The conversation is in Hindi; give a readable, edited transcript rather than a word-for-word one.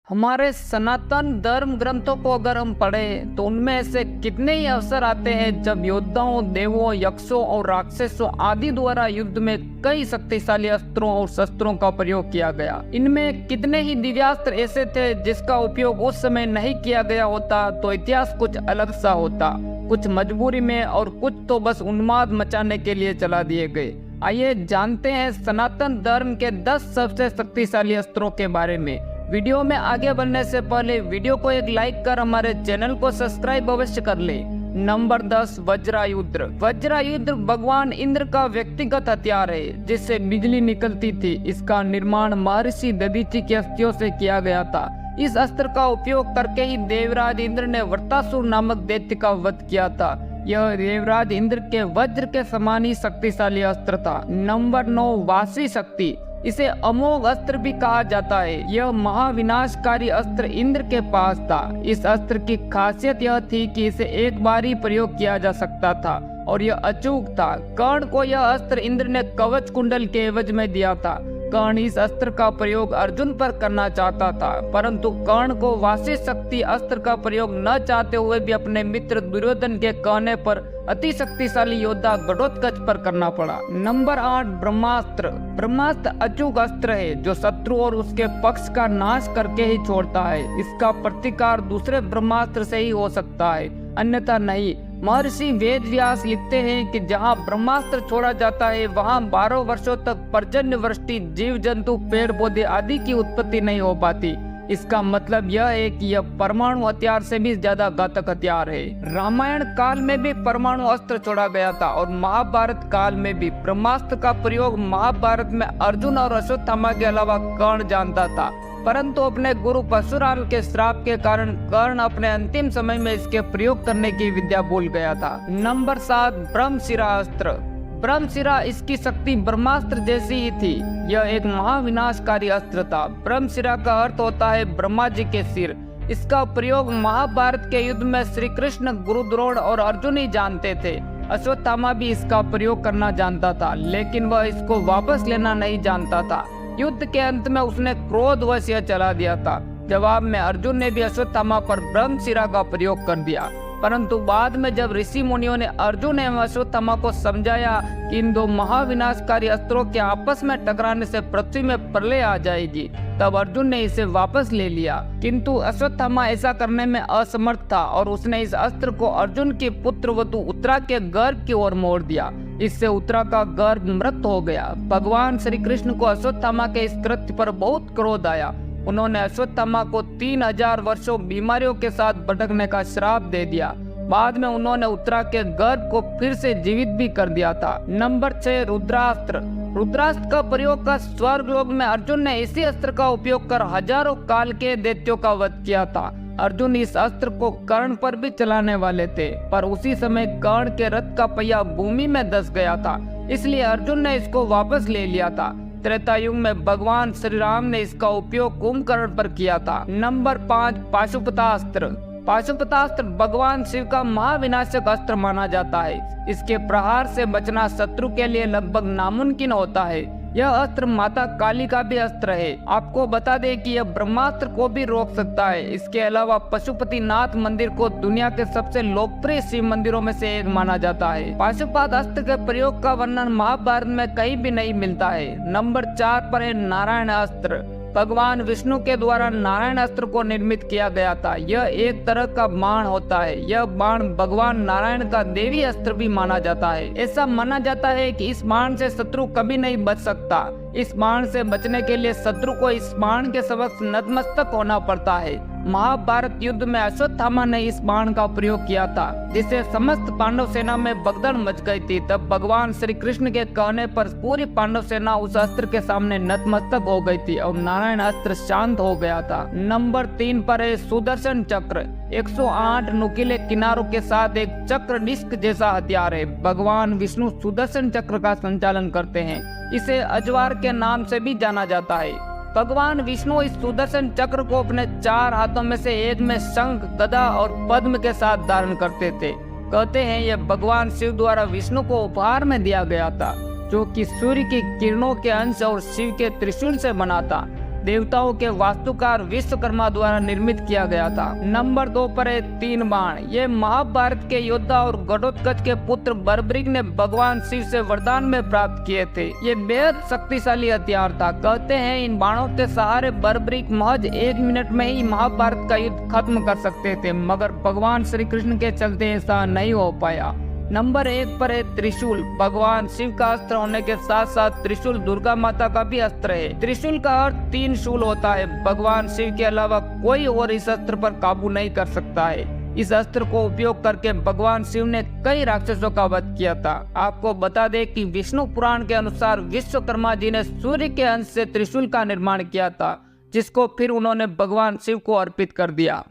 हमारे सनातन धर्म ग्रंथों को अगर हम पढ़ें तो उनमें ऐसे कितने ही अवसर आते हैं जब योद्धाओं, देवों, यक्षों और राक्षसों आदि द्वारा युद्ध में कई शक्तिशाली अस्त्रों और शस्त्रों का प्रयोग किया गया। इनमें कितने ही दिव्यास्त्र ऐसे थे जिसका उपयोग उस समय नहीं किया गया होता तो इतिहास कुछ अलग सा होता। कुछ मजबूरी में और कुछ तो बस उन्माद मचाने के लिए चला दिए गए। आइए जानते हैं सनातन धर्म के 10 सबसे शक्तिशाली अस्त्रों के बारे में। वीडियो में आगे बढ़ने से पहले वीडियो को एक लाइक कर हमारे चैनल को सब्सक्राइब अवश्य कर ले। नंबर 10, वज्रायुद्र। वज्रायुद्र भगवान इंद्र का व्यक्तिगत हथियार है जिससे बिजली निकलती थी। इसका निर्माण महर्षि दधीचि की अस्थियों से किया गया था। इस अस्त्र का उपयोग करके ही देवराज इंद्र ने वृत्तासुर नामक दैत्य का वध किया था। यह देवराज इंद्र के वज्र के समान ही शक्तिशाली अस्त्र था। नंबर 9, वासी शक्ति। इसे अमोघ अस्त्र भी कहा जाता है। यह महाविनाशकारी अस्त्र इंद्र के पास था। इस अस्त्र की खासियत यह थी कि इसे एक बार ही प्रयोग किया जा सकता था और यह अचूक था। कर्ण को यह अस्त्र इंद्र ने कवच कुंडल के एवज में दिया था। कर्ण इस अस्त्र का प्रयोग अर्जुन पर करना चाहता था, परंतु कर्ण को वासी शक्ति अस्त्र का प्रयोग न चाहते हुए भी अपने मित्र दुर्योधन के कहने पर अति शक्तिशाली योद्धा घटोत्कच पर करना पड़ा। नंबर 8, ब्रह्मास्त्र। ब्रह्मास्त्र अचूक अस्त्र है जो शत्रु और उसके पक्ष का नाश करके ही छोड़ता है। इसका प्रतिकार दूसरे ब्रह्मास्त्र से ही हो सकता है, अन्यथा नहीं। महर्षि वेद व्यास लिखते हैं कि जहां ब्रह्मास्त्र छोड़ा जाता है वहां 12 वर्षों तक पर्जन्य वृष्टि, जीव जंतु, पेड़ पौधे आदि की उत्पत्ति नहीं हो पाती। इसका मतलब यह है कि यह परमाणु हथियार से भी ज्यादा घातक हथियार है। रामायण काल में भी परमाणु अस्त्र छोड़ा गया था और महाभारत काल में भी। ब्रह्मास्त्र का प्रयोग महाभारत में अर्जुन और अश्वत्थामा के अलावा कर्ण जानता था, परंतु अपने गुरु परशुराम के श्राप के कारण कर्ण अपने अंतिम समय में इसके प्रयोग करने की विद्या भूल गया था। नंबर 7, ब्रह्मशिरा अस्त्र। ब्रह्मशिरा, इसकी शक्ति ब्रह्मास्त्र जैसी ही थी। यह एक महाविनाशकारी अस्त्र था। ब्रह्मशिरा का अर्थ होता है ब्रह्मा जी के सिर। इसका प्रयोग महाभारत के युद्ध में श्री कृष्ण, गुरु द्रोण और अर्जुन ही जानते थे। अश्वत्थामा भी इसका प्रयोग करना जानता था, लेकिन वह इसको वापस लेना नहीं जानता था। युद्ध के अंत में उसने क्रोधवश यह चला दिया था। जवाब में अर्जुन ने भी अश्वत्थामा पर ब्रह्मशिरा का प्रयोग कर दिया, परंतु बाद में जब ऋषि मुनियों ने अर्जुन एवं अश्वत्थामा को समझाया कि इन दो महाविनाशकारी अस्त्रों के आपस में टकराने से पृथ्वी में प्रलय आ जाएगी, तब अर्जुन ने इसे वापस ले लिया। किंतु अश्वत्थामा ऐसा करने में असमर्थ था और उसने इस अस्त्र को अर्जुन की पुत्रवधू उत्तरा के गर्भ की ओर मोड़ दिया। इससे उत्तरा का गर्भ मृत हो गया। भगवान श्री कृष्ण को अश्वत्थामा के इस कृत्य पर बहुत क्रोध आया। उन्होंने अश्वत्थामा को 3000 वर्षों बीमारियों के साथ भटकने का श्राप दे दिया। बाद में उन्होंने उत्तरा के गर्भ को फिर से जीवित भी कर दिया था। नंबर 6, रुद्रास्त्र। रुद्रास्त्र का प्रयोग कर स्वर्गलोक में अर्जुन ने इसी अस्त्र का उपयोग कर हजारों काल के दैत्यों का वध किया था। अर्जुन इस अस्त्र को कर्ण पर भी चलाने वाले थे, पर उसी समय कर्ण के रथ का पहिया भूमि में धंस गया था, इसलिए अर्जुन ने इसको वापस ले लिया था। त्रेता युग में भगवान श्री राम ने इसका उपयोग कुंभकर्ण पर किया था। नंबर 5, पाशुपतास्त्र। पाशुपतास्त्र भगवान शिव का महाविनाशक अस्त्र माना जाता है। इसके प्रहार से बचना शत्रु के लिए लगभग नामुमकिन होता है। यह अस्त्र माता काली का भी अस्त्र है। आपको बता दें कि यह ब्रह्मास्त्र को भी रोक सकता है। इसके अलावा पशुपतिनाथ मंदिर को दुनिया के सबसे लोकप्रिय शिव मंदिरों में से एक माना जाता है। पाशुपत अस्त्र के प्रयोग का वर्णन महाभारत में कहीं भी नहीं मिलता है। नंबर 4 पर है नारायण अस्त्र। भगवान विष्णु के द्वारा नारायण अस्त्र को निर्मित किया गया था। यह एक तरह का बाण होता है। यह बाण भगवान नारायण का देवी अस्त्र भी माना जाता है। ऐसा माना जाता है कि इस बाण से शत्रु कभी नहीं बच सकता। इस बाण से बचने के लिए शत्रु को इस बाण के समक्ष नतमस्तक होना पड़ता है। महाभारत युद्ध में अश्वत्थामा ने इस बाण का प्रयोग किया था, जिससे समस्त पांडव सेना में भगदड़ मच गई थी। तब भगवान श्री कृष्ण के कहने पर पूरी पांडव सेना उस अस्त्र के सामने नतमस्तक हो गई थी और नारायण अस्त्र शांत हो गया था। नंबर 3 पर है सुदर्शन चक्र। 108 नुकीले किनारों के साथ एक चक्र डिस्क जैसा हथियार है। भगवान विष्णु सुदर्शन चक्र का संचालन करते हैं। इसे अजवार के नाम से भी जाना जाता है। भगवान विष्णु इस सुदर्शन चक्र को अपने 4 हाथों में से एक में शंख, गदा और पद्म के साथ धारण करते थे। कहते हैं यह भगवान शिव द्वारा विष्णु को उपहार में दिया गया था, जो कि सूर्य की किरणों के अंश और शिव के त्रिशूल से बना था। देवताओं के वास्तुकार विश्वकर्मा द्वारा निर्मित किया गया था। नंबर 2 पर है 3 बाण। ये महाभारत के योद्धा और घटोत्कच के पुत्र बर्बरीक ने भगवान शिव से वरदान में प्राप्त किए थे। ये बेहद शक्तिशाली हथियार था। कहते हैं इन बाणों के सहारे बर्बरीक महज 1 मिनट में ही महाभारत का युद्ध खत्म कर सकते थे, मगर भगवान श्री कृष्ण के चलते ऐसा नहीं हो पाया। नंबर 1 पर है त्रिशूल। भगवान शिव का अस्त्र होने के साथ साथ त्रिशूल दुर्गा माता का भी अस्त्र है। त्रिशूल का अर्थ 3 शूल होता है। भगवान शिव के अलावा कोई और इस अस्त्र पर काबू नहीं कर सकता है। इस अस्त्र को उपयोग करके भगवान शिव ने कई राक्षसों का वध किया था। आपको बता दें कि विष्णु पुराण के अनुसार विश्वकर्मा जी ने सूर्य के अंश से त्रिशूल का निर्माण किया था, जिसको फिर उन्होंने भगवान शिव को अर्पित कर दिया।